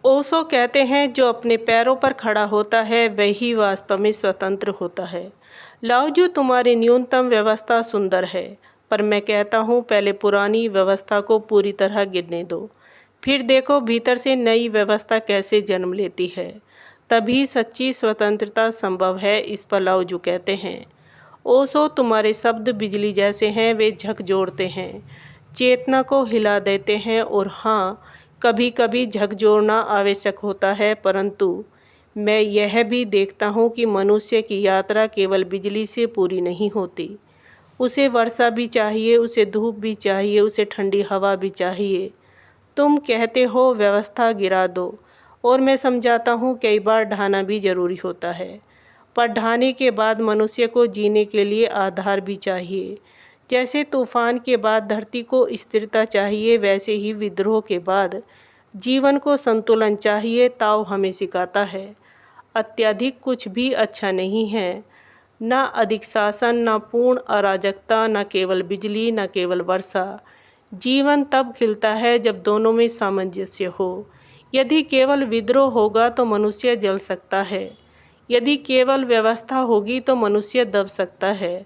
ओशो कहते हैं जो अपने पैरों पर खड़ा होता है वही वास्तव में स्वतंत्र होता है। लाओजू तुम्हारी न्यूनतम व्यवस्था सुंदर है, पर मैं कहता हूँ पहले पुरानी व्यवस्था को पूरी तरह गिरने दो, फिर देखो भीतर से नई व्यवस्था कैसे जन्म लेती है। तभी सच्ची स्वतंत्रता संभव है, इस पर लाओजू कहते हैं। ओशो तुम्हारे शब्द बिजली जैसे हैं, वे झकझोरते हैं, चेतना को हिला देते हैं। और हाँ, कभी कभी झकझोरना आवश्यक होता है, परंतु मैं यह भी देखता हूँ कि मनुष्य की यात्रा केवल बिजली से पूरी नहीं होती। उसे वर्षा भी चाहिए, उसे धूप भी चाहिए, उसे ठंडी हवा भी चाहिए। तुम कहते हो व्यवस्था गिरा दो, और मैं समझाता हूँ कई बार ढाना भी ज़रूरी होता है। पर ढाने के बाद मनुष्य को जीने के लिए आधार भी चाहिए। जैसे तूफान के बाद धरती को स्थिरता चाहिए, वैसे ही विद्रोह के बाद जीवन को संतुलन चाहिए। ताओ हमें सिखाता है अत्यधिक कुछ भी अच्छा नहीं है, ना अधिक शासन, ना पूर्ण अराजकता, ना केवल बिजली, ना केवल वर्षा। जीवन तब खिलता है जब दोनों में सामंजस्य हो। यदि केवल विद्रोह होगा तो मनुष्य जल सकता है, यदि केवल व्यवस्था होगी तो मनुष्य दब सकता है।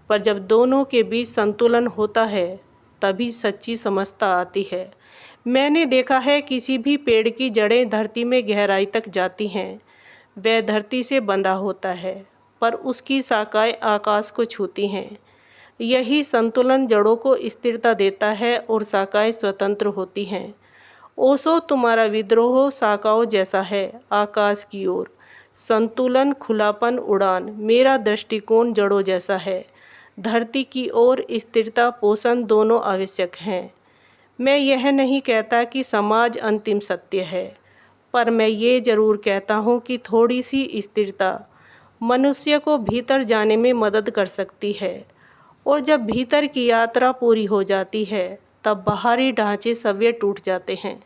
पर जब दोनों के बीच संतुलन होता है तभी सच्ची समझता आती है। मैंने देखा है किसी भी पेड़ की जड़ें धरती में गहराई तक जाती हैं। वह धरती से बंधा होता है, पर उसकी शाखाएं आकाश को छूती हैं। यही संतुलन जड़ों को स्थिरता देता है और शाखाएं स्वतंत्र होती हैं। ओशो तुम्हारा विद्रोह शाखाओं जैसा है, आकाश की ओर संतुलन, खुलापन, उड़ान। मेरा दृष्टिकोण जड़ों जैसा है, धरती की ओर स्थिरता, पोषण, दोनों आवश्यक हैं। मैं यह नहीं कहता कि समाज अंतिम सत्य है, पर मैं ये ज़रूर कहता हूँ कि थोड़ी सी स्थिरता मनुष्य को भीतर जाने में मदद कर सकती है। और जब भीतर की यात्रा पूरी हो जाती है तब बाहरी ढांचे सभ्य टूट जाते हैं।